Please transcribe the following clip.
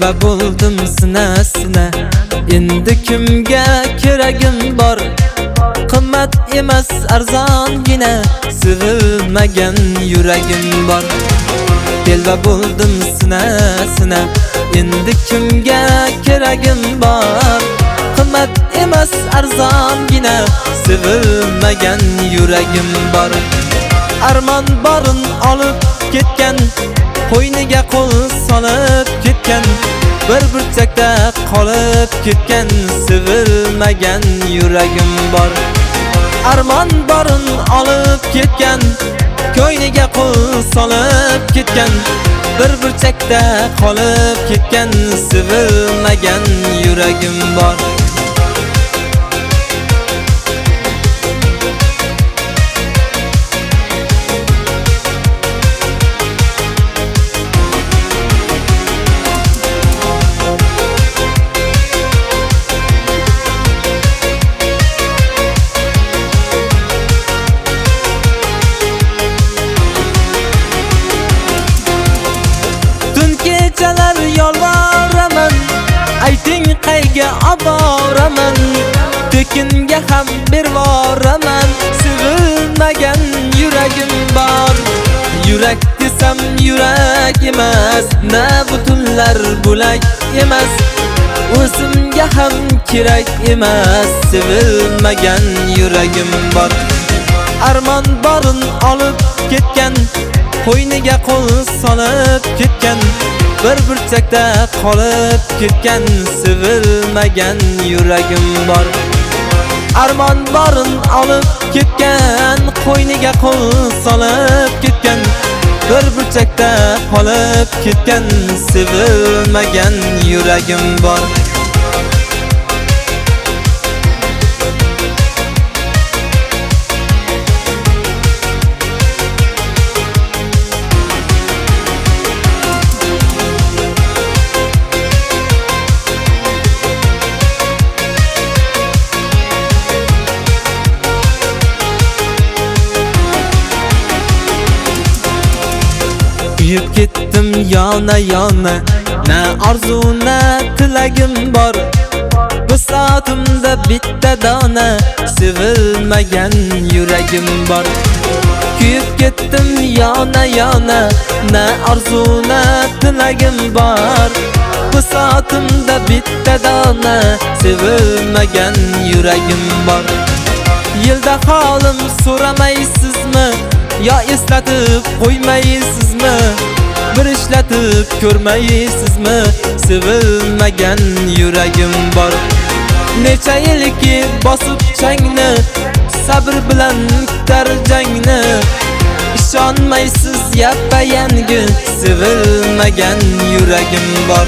Telba bo'ldim sina endi kimga keragim bor qimmat emas arzongina sevilmagan yuragim bor Telba bo'ldim sina endi kimga keragim bor qimmat emas arzongina sevilmagan yuragim bor Armon borin olib ketgan qo'yniga qo'l solib ketgan bir burchakda qolib ketgan sevilmagan yuragim bor Armon borin olib ketgan qo'yniga qo'l solib ketgan bir burchakda qolib ketgan sevilmagan yuragim bor Kechalar yolvoraman ayting qayga oboraman tekinga ham bervoraman sevilmagan yuragim bor yurak desam yurak emas na butunlar bo'lak emas o'zimga ham kerak emas sevilmagan yuragim bor Armon borin olib ketgan qo'yniga qo'l solib ketgan bir burchakda qolib ketgan sevilmagan yuragim bor Armon borin olib ketgan qo'yniga qo'l solib ketgan bir burchakda qolib ketgan sevilmagan yuragim bor Kuyib ketdim yana na orzu na tilagim bor bu soatimda bitta dona sevilmagan yuragim bor Kuyib ketdim yana na orzu na tilagim bor bu soatimda bitta dona sevilmagan yuragim bor Yilda holim so'ramaysizmi yo eslatib qo'ymaysizmi bir ishlatib ko'rmaysizmi sevilmagan yuragim bor necha yilki bosib changni sabr bilan kutar jangni ishonmaysiz yappa-yangi sevilmagan yuragim bor